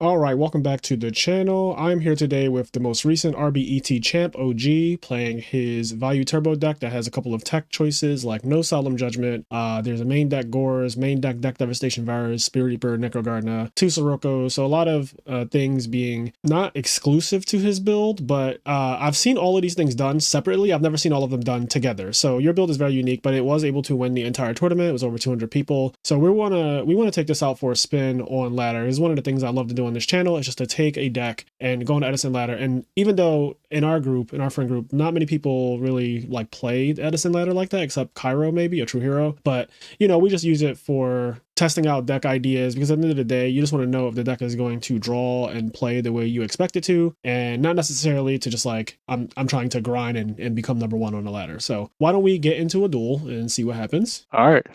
All right, welcome back to the channel. I'm here today with the most recent RBET champ, OG, playing his Value Turbo deck that has a couple of tech choices like No Solemn Judgment. There's a main deck Gores, main deck Devastation Virus, Spirit Reaper, Necrogardener, 2 Sirocco. So a lot of things being not exclusive to his build, but I've seen all of these things done separately. I've never seen all of them done together. So your build is very unique, but it was able to win the entire tournament. It was over 200 people. So we want to take this out for a spin on ladder. It's one of the things I love to do on this channel. Is just to take a deck and go on Edison ladder. And even though in our friend group, not many people really like played Edison ladder like that, except Cairo maybe, a true hero. But you know, we just use it for testing out deck ideas, because at the end of the day, you just want to know if the deck is going to draw and play the way you expect it to, and not necessarily to just like, I'm trying to grind and become number one on the ladder. So why don't we get into a duel and see what happens? All right,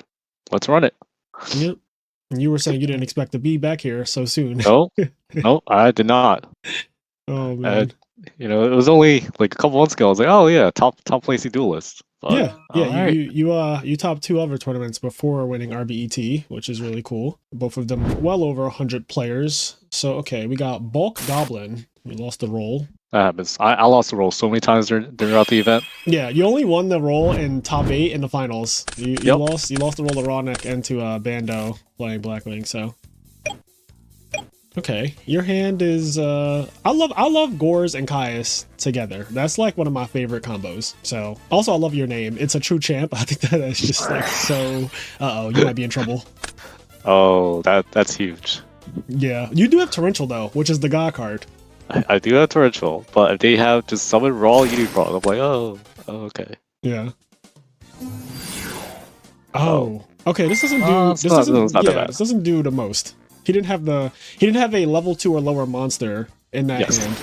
let's run it. Yep. You were saying you didn't expect to be back here so soon. No, I did not. Oh man. It was only like a couple months ago. I was like, oh yeah, top placing duelist. But, yeah. You topped 2 other tournaments before winning RBET, which is really cool. Both of them well over 100 players. So okay, we got Bulk Goblin. We lost the roll. That happens. I lost the roll so many times throughout the event. Yeah, you only won the roll in top 8 in the finals. You lost the roll to Rawneck and to Bando playing Blackwing. So okay, your hand is I love Gores and Caius together. That's like one of my favorite combos. So also I love your name. It's a true champ. I think that's just like so. You might be in trouble. Oh, that's huge. Yeah, you do have Torrential though, which is the God card. I do have Torrential, but if they have just summon raw Unifrog, I'm like, oh, okay. Yeah. Oh, okay. This doesn't do. This doesn't do the most. He didn't have a level 2 or lower monster in that hand,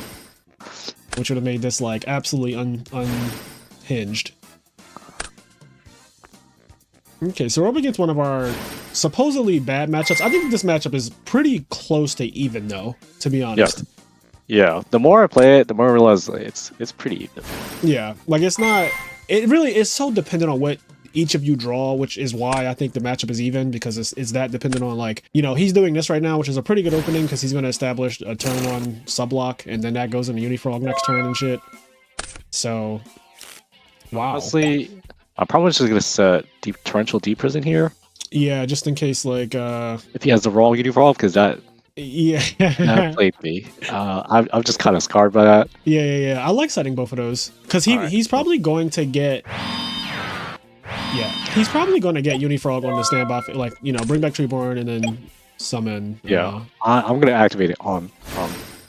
which would have made this like absolutely unhinged. Okay, so we're up against one of our supposedly bad matchups. I think this matchup is pretty close to even, though, to be honest. Yeah. The more I play it, the more I realize it's pretty even. Yeah, like it's not. It really is so dependent on what each of you draw, which is why I think the matchup is even, because it's that dependent on, like, you know, he's doing this right now, which is a pretty good opening because he's going to establish a turn 1 subblock, and then that goes into Unifrog next turn and shit. So, wow. Honestly, I'm probably just going to set Torrential Deep Prison here. Yeah, just in case, like, if he has the wrong Unifrog, because that played me. I'm just kind of scarred by that. Yeah. I like setting both of those because he's probably going to get. Yeah, he's probably going to get Unifrog on the standby, like, you know, bring back Treeborn and then summon. Yeah, I'm going to activate it on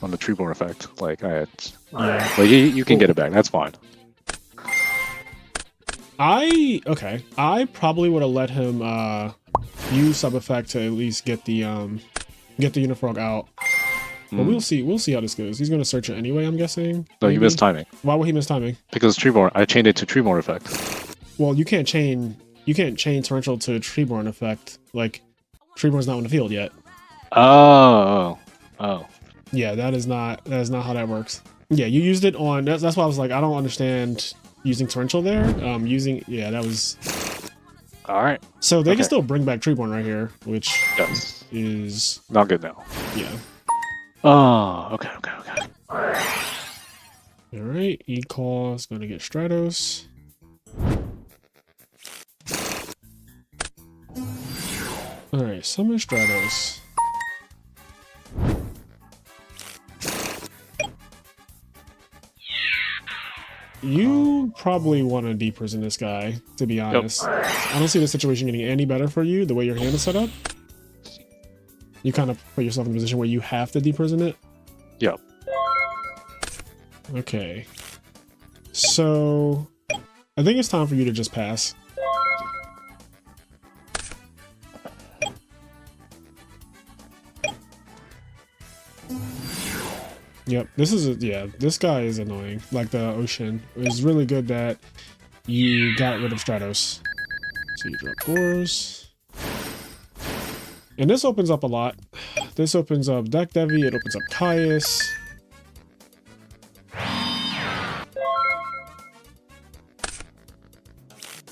the Treeborn effect. Like, but you can get it back. That's fine. I probably would have let him use sub effect to at least get the Unifrog out. But we'll see how this goes. He's going to search it anyway, I'm guessing. No, you missed timing. Why would he miss timing? Because Treeborn, I chained it to Treeborn effect. Well, you can't chain Torrential to Treeborn effect. Like, Treeborn's not on the field yet. Oh. Yeah, that is not how that works. Yeah, you used it on. That's why I was like, I don't understand using Torrential there. That was. All right. So they can still bring back Treeborn right here, which is not good now. Yeah. Oh, okay. All right, E-Call is going to get Stratos. Alright, summon Stratos. You probably want to deprison this guy, to be honest. I don't see the situation getting any better for you, the way your hand is set up. You kind of put yourself in a position where you have to deprison it. Yep. Okay. So, I think it's time for you to just pass. Yep, this guy is annoying. Like the Ocean. It was really good that you got rid of Stratos. So you drop Gores. And this opens up a lot. This opens up Deck Devi, it opens up Caius.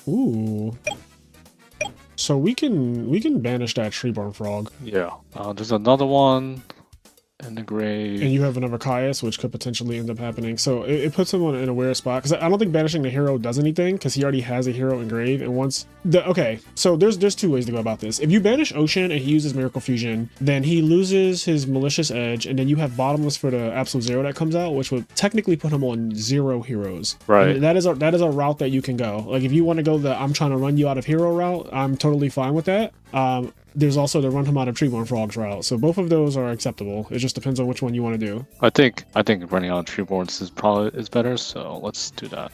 Ooh. So we can banish that Treeborn Frog. Yeah. There's another one. And the grave. And you have another Caius, which could potentially end up happening. So it puts him in a weird spot. Because I don't think banishing the hero does anything, because he already has a hero in grave. And once okay, so there's two ways to go about this. If you banish Ocean and he uses Miracle Fusion, then he loses his Malicious Edge, and then you have Bottomless for the Absolute Zero that comes out, which would technically put him on 0 heroes. Right. And that is a route that you can go. Like if you want to go the I'm trying to run you out of hero route, I'm totally fine with that. There's also the run him out of Treeborn Frogs route. So both of those are acceptable. It just depends on which one you want to do. I think running out of Treeborns is better, so let's do that.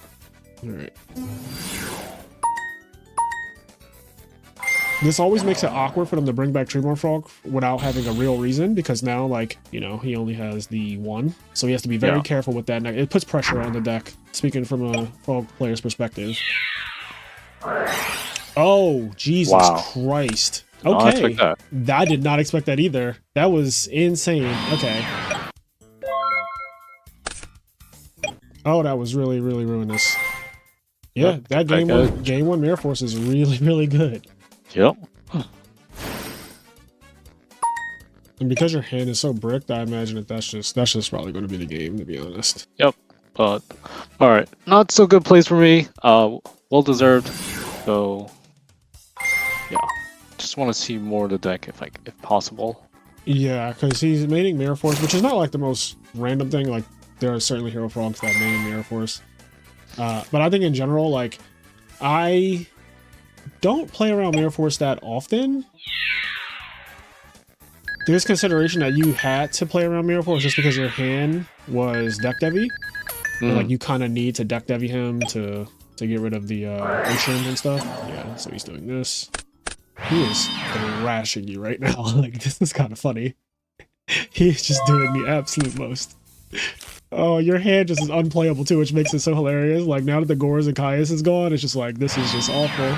All right. This always makes it awkward for them to bring back Treeborn Frog without having a real reason, because now, like, you know, he only has the 1. So he has to be very careful with that. It puts pressure on the deck, speaking from a Frog player's perspective. Oh, Jesus Christ. Okay. I did not expect that either. That was insane. Okay. Oh, that was really, really ruinous. Yeah, that game one Mirror Force is really, really good. Yep. And because your hand is so bricked, I imagine that that's just probably going to be the game, to be honest. Yep. But all right, not so good plays for me. Well deserved. So yeah, just want to see more of the deck if possible. Yeah, because he's maining Mirror Force, which is not like the most random thing. Like there are certainly Hero Frogs that main Mirror Force. But I think in general, like I don't play around Mirror Force that often. There's consideration that you had to play around Mirror Force just because your hand was deck devy. And, like you kind of need to deck devy him to get rid of the Ocean and stuff. Yeah, so he's doing this. He is thrashing you right now. Like this is kind of funny. He's just doing the absolute most. Oh, your hand just is unplayable too, which makes it so hilarious. Like now that the Gores and Caius is gone, it's just like this is just awful.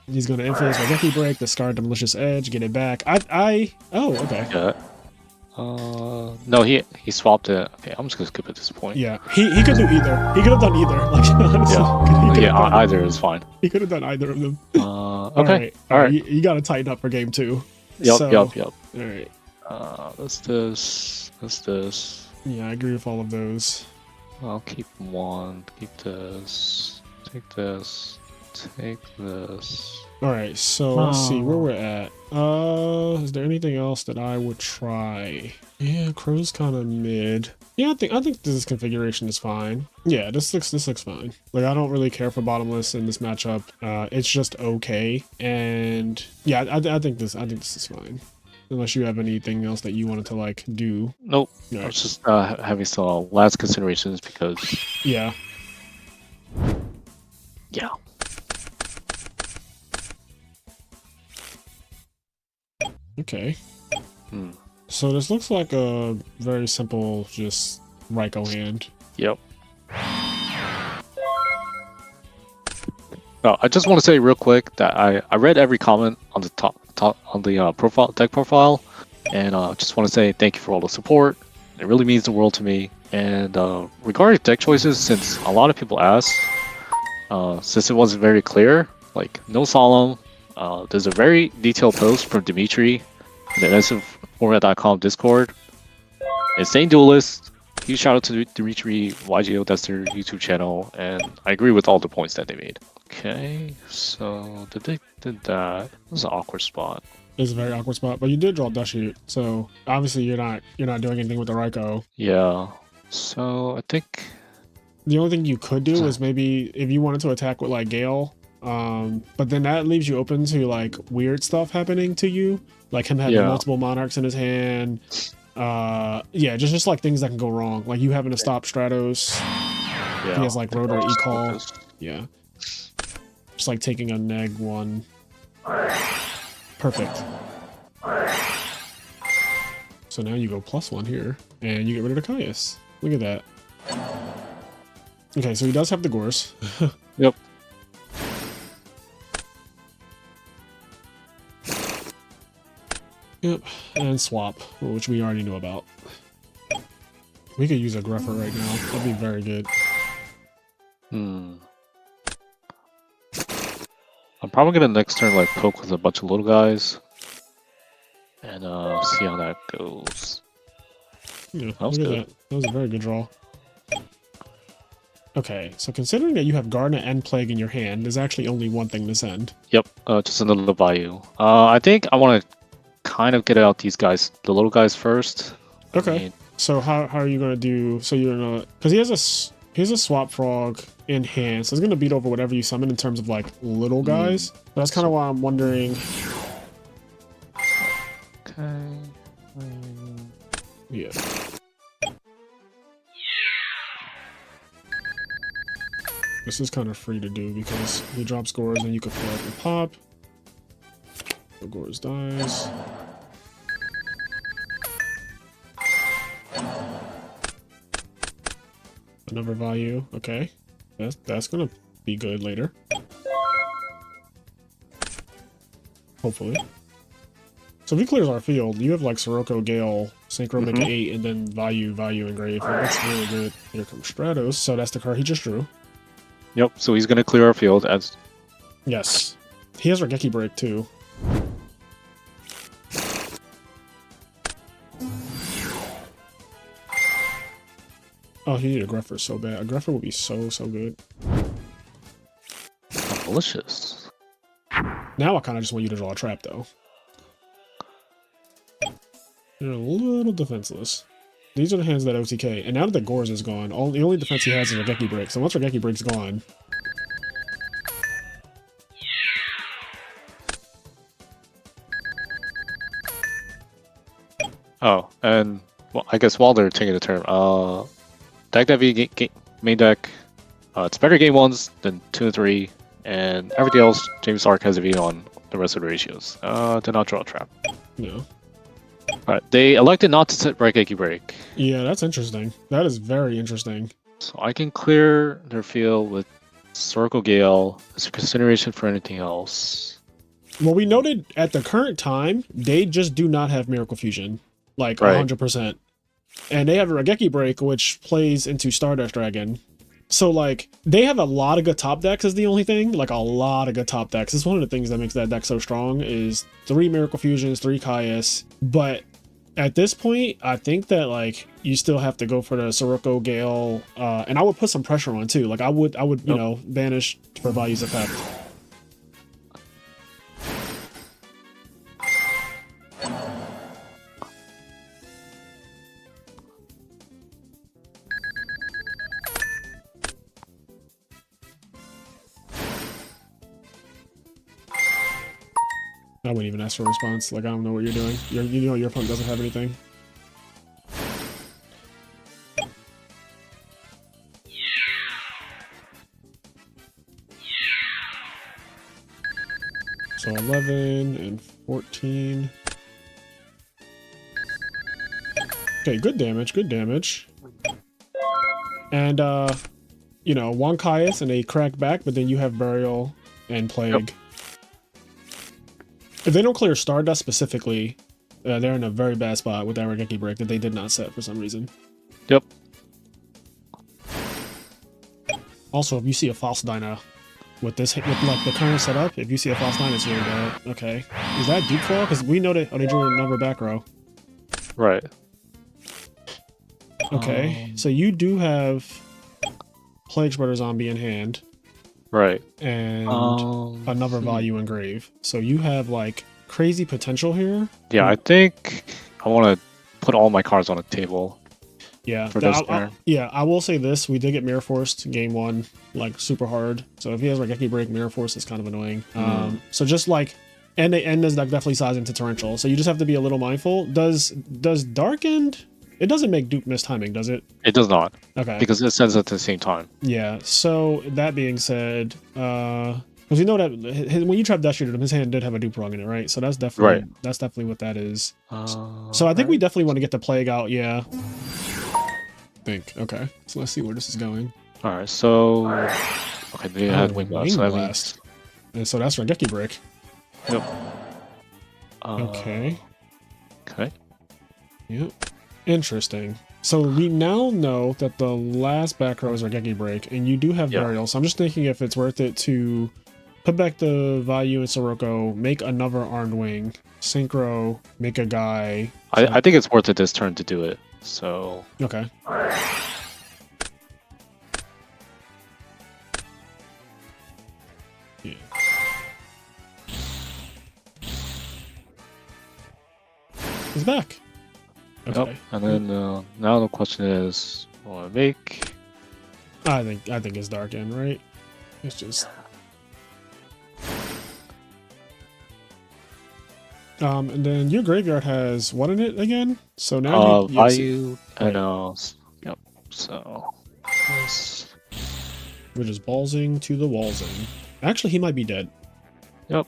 He's gonna influence my Decky Break, discard the Malicious Edge, get it back. Oh, okay. Yeah. No, he swapped it. Okay, I'm just gonna skip at this point. Yeah, he could do either. He could have done either. Like honestly, either is fine. He could have done either of them. Okay. All right. You gotta tighten up for game 2. Yep. All right. That's this. That's this. Yeah, I agree with all of those. I'll keep 1. Keep this. Take this. Take this. All right, so let's see where we're at. Is there anything else that I would try? Yeah, Crow's kind of mid. Yeah, I think this configuration is fine. Yeah, this looks fine. Like I don't really care for Bottomless in this matchup. It's just okay, and yeah, I think this is fine. Unless you have anything else that you wanted to like do. Nope. Right. I was just having some last considerations because. Yeah. Yeah. Okay. So this looks like a very simple, just YGO hand. Yep. No, I just want to say real quick that I read every comment on the top on the deck profile, and just want to say thank you for all the support. It really means the world to me. And regarding deck choices, since a lot of people asked, since it wasn't very clear, like no solemn. There's a very detailed post from Dimitri in the EdisonFormat.com Discord. Insane Duelist. Huge shout out to Dimitri, YGO, that's their YouTube channel, and I agree with all the points that they made. Okay, so they did that. This is an awkward spot. It's a very awkward spot, but you did draw Dushoot, so obviously you're not doing anything with the YGO. Yeah. So I think the only thing you could do is maybe if you wanted to attack with like Gale. But then that leaves you open to like weird stuff happening to you, like him having multiple monarchs in his hand. Yeah, just like things that can go wrong, like you having to stop Stratos. He has like Rotor E-Call. Yeah, just like taking a neg 1. Perfect. So now you go +1 here, and you get rid of the Caius. Look at that. Okay, so he does have the Gores. Yep. Yep, and swap, which we already know about. We could use a Gruffer right now. That'd be very good. I'm probably gonna next turn like poke with a bunch of little guys and see how that goes. Yeah, That was look good. at that. That was a very good draw. Okay, so considering that you have Garnet and Plague in your hand, there's actually only one thing to send. Yep, just another value. I think I want to kind of get out these guys, the little guys first. Okay. So how are you gonna do? So you're gonna, because he has a Swap Frog in hand, so it's gonna beat over whatever you summon in terms of like little guys. That's kind of why I'm wondering. Okay. Yeah. This is kind of free to do because you drop scores and you can fill up and pop. So Gores dies. Another value. Okay. That's gonna be good later. Hopefully. So if he clears our field, you have like Sirocco, Gale, Synchro, make an 8, and then value, engrave. That's really good. Here comes Stratos. So that's the card he just drew. Yep, so he's going to clear our field as... Yes. He has Regeki Break too. Oh, he needed a Greffer so bad. A Greffer would be so good. Delicious. Now I kind of just want you to draw a trap though. You're a little defenseless. These are the hands that OTK. And now that the Gores is gone, the only defense he has is Regeki Break. So once Regeki Break's gone... Oh, and well, I guess while they're taking the turn, deck that main deck, it's better game 1s than 2 and 3, and everything else, James Ark has a view on the rest of the ratios. Did not draw a trap. No. Alright, they elected not to set Regeki Break. Yeah, that's interesting. That is very interesting. So I can clear their field with Circle Gale as a consideration for anything else. Well, we noted at the current time, they just do not have Miracle Fusion. Like, 100%. And they have a Regeki Break, which plays into Stardust Dragon. So, like, they have a lot of good top decks is the only thing. Like, a lot of good top decks. It's one of the things that makes that deck so strong is 3 Miracle Fusions, 3 Caius. But at this point, I think that, like, you still have to go for the Sirocco, Gale. And I would put some pressure on, too. Like, I would you know, banish for value's effect. I wouldn't even ask for a response. Like, I don't know what you're doing. You know your opponent doesn't have anything. So 11 and 14. Okay, good damage, good damage. And, you know, one Caius and a crack back, but then you have Burial and Plague. Yep. If they don't clear Stardust specifically, they're in a very bad spot with that Regeki Break that they did not set for some reason. Yep. Also, if you see a False Dyna with this, with like the current setup, if you see a False Dyna, it's really bad. Okay. Is that Duke Claw? Because we know that, oh, they drew another back row. Right. Okay, so you do have Plague Spreader Zombie in hand. Right. And another value engrave. So you have like crazy potential here. Yeah, I think I want to put all my cards on the table. Yeah. For this turn. I will say this. We did get Mirror Forced game 1, like super hard. So if he has Regeki Break, Mirror Force is kind of annoying. So just like, and this deck definitely size into Torrential. So you just have to be a little mindful. Does Dark End... It doesn't make Duke miss timing, does it? It does not. Okay. Because it sends it at the same time. Yeah. So that being said, because we know that when you trap Death Shooter, his hand did have a Duke Prong in it, right? So that's definitely what that is. So I think we definitely want to get the Plague out. Yeah. Okay. So let's see where this is going. All right. So okay, they had Wing Blast. And so that's Regeki Break. Yep. Okay. Okay. Yep. Interesting. So we now know that the last back row is Regeki Break, and you do have Burial. So I'm just thinking if it's worth it to put back the value in Sirocco, make another Armed Wing, Synchro, make a guy. I think it's worth it this turn to do it. So Okay. Yeah. He's back. Okay. Yep. And then now the question is, what do I make? I think it's dark end, right? It's just and then your graveyard has what in it again? So now value and right. yep. So we're just ballsing to the wallsing. Actually, he might be dead. Yep.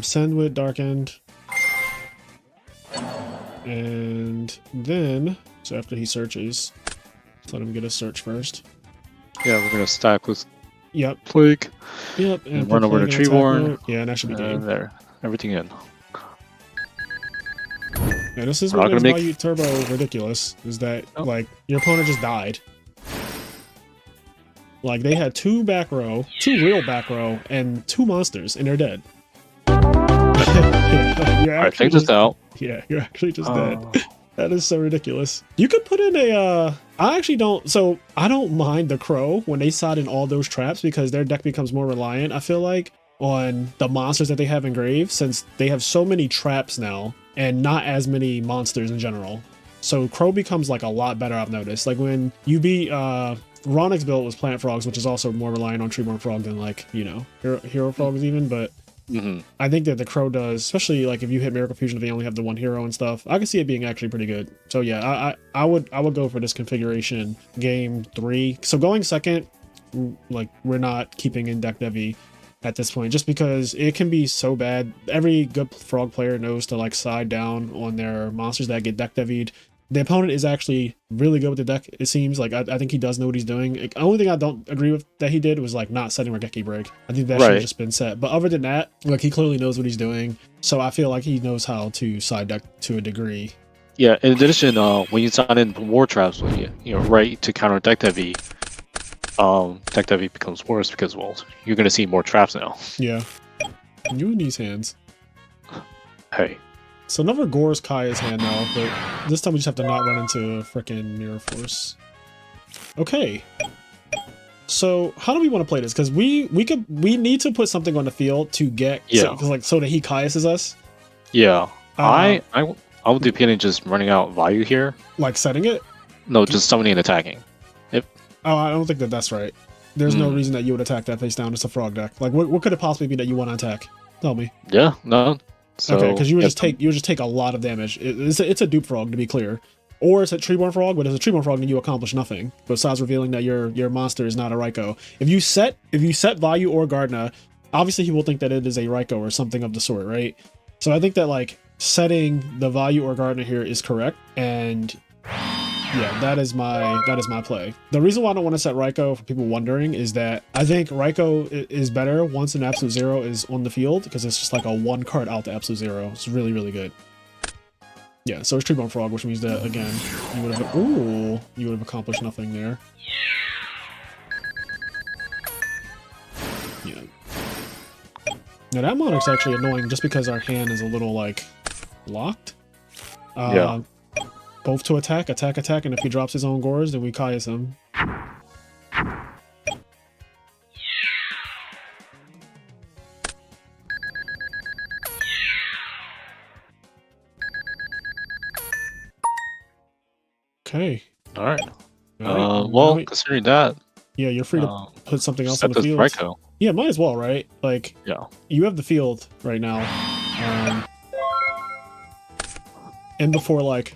Send with dark end. And then, so after he searches, let's let him get a search first. Yeah, we're gonna stack with plague. Yep, and run over to Treeborn. Yeah, and that should be game. There, everything in. Yeah, this is what makes Value Turbo ridiculous. Is that like your opponent just died? Like they had two real back row, and 2 monsters, and they're dead. I think this out. Yeah, you're actually just dead. That is so ridiculous. You could put in a, I actually don't, so I don't mind the Crow when they side in all those traps because their deck becomes more reliant, I feel like, on the monsters that they have engraved since they have so many traps now and not as many monsters in general. So Crow becomes like a lot better, I've noticed. Like when you beat, Ronix build was Plant Frogs, which is also more reliant on Treeborn Frog than like, you know, Hero Frogs even, but I think that the Crow does, especially like if you hit Miracle Fusion if they only have the 1 hero and stuff. I can see it being actually pretty good. So yeah, I would go for this configuration game 3. So going second, like we're not keeping in deck Devi at this point, just because it can be so bad. Every good Frog player knows to like side down on their monsters that get deck Devi'd. The opponent is actually really good with the deck, it seems. Like, I think he does know what he's doing. Like, the only thing I don't agree with that he did was, like, not setting Regeki Break. I think that should have just been set. But other than that, like, he clearly knows what he's doing. So I feel like he knows how to side deck to a degree. Yeah, in addition, when you sign in War Traps, when you right to counter deck Devi, deck Devi becomes worse because, well, you're going to see more traps now. Yeah. You in these hands. Hey. So another Gore's Kaya's hand now, but this time we just have to not run into frickin' Mirror Force. Okay. So how do we want to play this? Because we need to put something on the field to get so that he Kayases us. Yeah. I would be pitting just running out value here. Like setting it? No, just summoning and attacking. Yep. Oh, I don't think that's right. There's no reason that you would attack that face down. It's a frog deck. Like what could it possibly be that you want to attack? Tell me. Yeah, no. So, okay, because you would just take a lot of damage. It's a dupe frog, to be clear, or it's a Treeborn Frog. But as a Treeborn Frog, then you accomplish nothing besides revealing that your monster is not a Raikou. If you set Value or Gardna, obviously he will think that it is a Raikou or something of the sort, right? So I think that like setting the Value or Gardna here is correct, and yeah, that is my play. The reason why I don't want to set Raikou, for people wondering, is that I think Raikou is better once an Absolute Zero is on the field, because it's just like a 1 card out to Absolute Zero. It's really, really good. Yeah, so it's Treeborn Frog, which means that, again, you would have accomplished nothing there. Yeah. Now that Monarch's actually annoying just because our hand is a little, like, locked. Yeah. Both to attack, and if he drops his own Gores, then we Kaias him. Okay. Alright. Well, considering that... Yeah, you're free to put something else on the field. Raikou. Yeah, might as well, right? Like, yeah, you have the field right now. And before, like,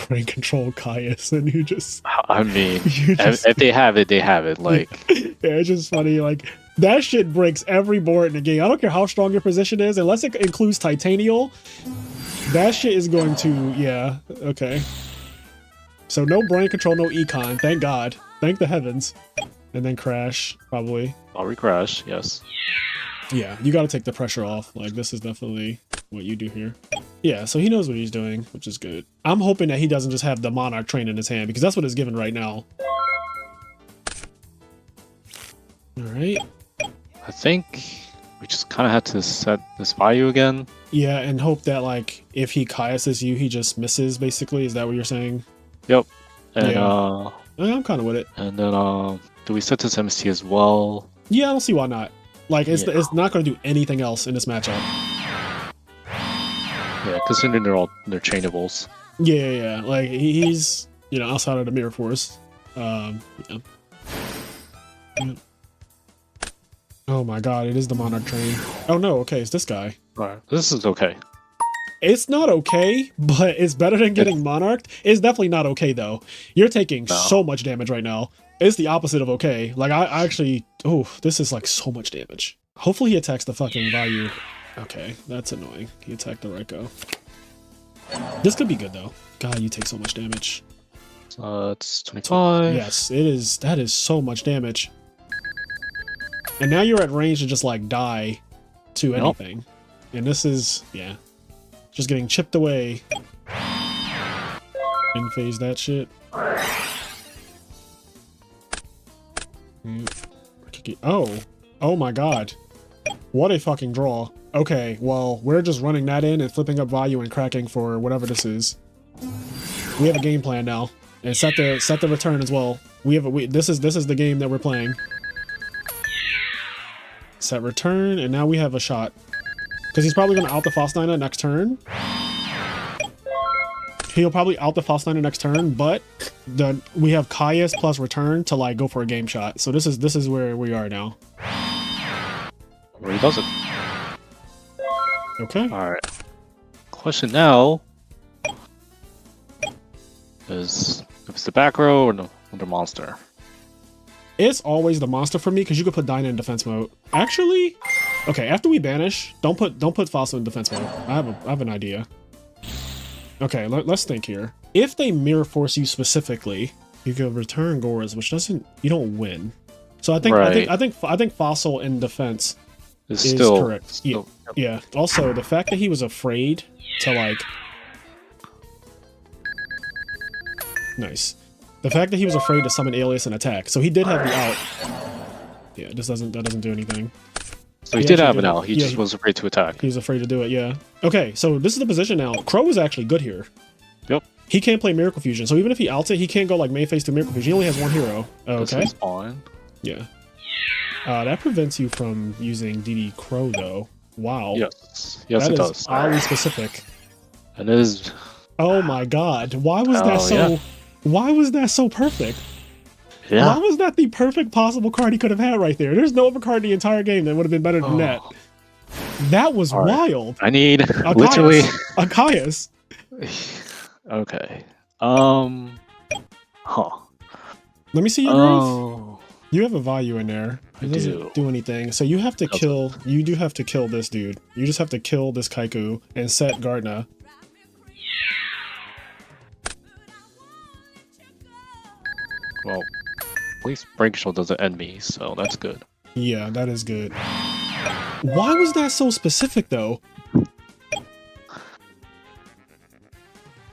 brain control Caius, and you just... I mean, if they have it, they have it. Like, yeah, it's just funny. Like, that shit breaks every board in the game. I don't care how strong your position is, unless it includes Titanial. That shit is going to... Yeah, okay. So no brain control, no econ. Thank God. Thank the heavens. And then crash, probably. I'll crash, yes. Yeah, you gotta take the pressure off. Like, this is definitely what you do here. Yeah, so he knows what he's doing, which is good. I'm hoping that he doesn't just have the Monarch train in his hand, because that's what it's given right now. Alright. I think we just kind of had to set this value again. Yeah, and hope that like if he Caiuses you, he just misses. Basically, is that what you're saying? Yep. And Yeah. I'm kind of with it. And then do we set this MST as well? Yeah, I don't see why not. Like it's not going to do anything else in this matchup. Yeah, considering they're chainables. Yeah. Like he's outside of the Mirror Force. Yeah. Oh my God! It is the Monarch train. Oh no! Okay, it's this guy. Alright, this is okay. It's not okay, but it's better than getting monarched. It's definitely not okay though. You're taking so much damage right now. It's the opposite of okay. Like I actually, this is like so much damage. Hopefully he attacks the fucking value. Okay, that's annoying. He attacked the Reiko. This could be good though. God, you take so much damage. It's 25. Yes, it is. That is so much damage. And now you're at range to just like die to anything. And this is, just getting chipped away. In phase that shit. Oh my God. What a fucking draw. Okay, well, we're just running that in and flipping up value and cracking for whatever this is. We have a game plan now. And set the return as well. This is the game that we're playing. Set return, and now we have a shot. Because he's probably going to out the Faustiner next turn. He'll probably out the Faustiner next turn, but we have Caius plus return to like go for a game shot. So this is where we are now. Where he does it. Okay. Alright. Question now is if it's the back row or the monster. It's always the monster for me because you could put Dyna in defense mode. Actually, okay, after we banish, don't put Fossil in defense mode. I have an idea. Okay, let's think here. If they mirror force you specifically, you could return Gores, which you don't win. So I think Fossil in defense is still correct. Yeah. Also, the fact that he was afraid to like. Nice. The fact that he was afraid to summon Alias and attack, so he did have the out. Yeah, that doesn't do anything. So he did have an out. He just was afraid to attack. He was afraid to do it. Yeah. Okay, so this is the position now. Crow is actually good here. Yep. He can't play Miracle Fusion, so even if he outs it, he can't go like main phase to Miracle Fusion. He only has one hero. Okay. This is fine. Yeah. That prevents you from using DD Crow though. Wow. Yes, that it is does. Oddly specific. And it is. Oh my God! Why was that so? Yeah. Why was that so perfect? Yeah. Why was that the perfect possible card he could have had right there? There's no other card in the entire game that would have been better than that. That was wild. I need literally a Caius. Okay. Let me see your growth. You have a value in there. It I doesn't do anything. So you have to kill. You do have to kill this dude. You just have to kill this Kaiku and set Gardna. Well, at least Break Control doesn't end me, so that's good. Yeah, that is good. Why was that so specific, though?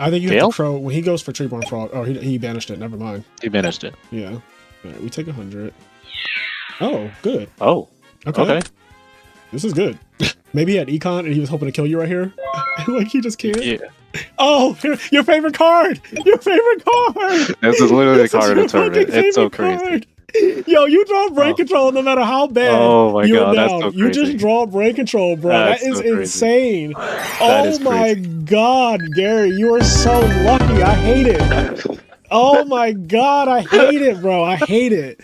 I think you have to Crow when he goes for Treeborn Frog. Oh, he banished it. Never mind. He banished it. Yeah. All right, we take 100. Oh, good. Oh. Okay. This is good. Maybe he had Econ and he was hoping to kill you right here. Like he just can't. Yeah. Oh, your favorite card! Your favorite card! This is literally the card of the tournament. It's so crazy. Yo, you draw brain control no matter how bad you're down. That's so crazy. You just draw brain control, bro. That is insane. Oh my God, Gary, you are so lucky. I hate it. Oh my God, I hate it, bro. I hate it.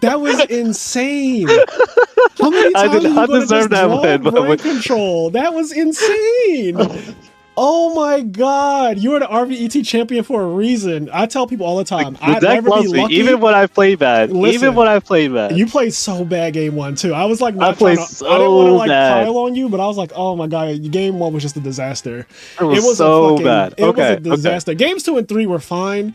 That was insane. How many times I did not deserve that win, brain control? That was insane. Oh my God, you are the RBET champion for a reason. I tell people all the time, I'd never be lucky. Even when I play bad. Listen, you played so bad game one too. I was like, I didn't want to like pile on you, but I was like, oh my God, game one was just a disaster. It was so bad. It was a disaster. Games 2 and 3 were fine.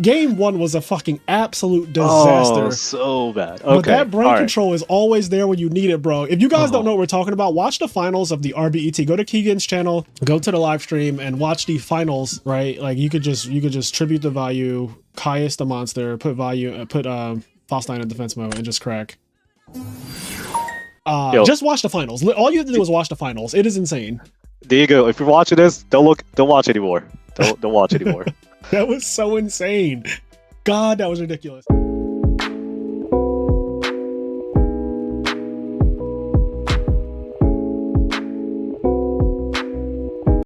Game 1 was a fucking absolute disaster. Oh, so bad. Okay. But that brain control is always there when you need it, bro. If you guys don't know what we're talking about, watch the finals of the RBET. Go to Keegan's channel, go to the live stream, and watch the finals. Right, like you could just tribute the value, Caius the monster, put Faustine in defense mode, and just crack. Yo. Just watch the finals. All you have to do is watch the finals. It is insane. Diego, if you're watching this, don't watch anymore. Don't watch anymore. That was so insane. God, that was ridiculous.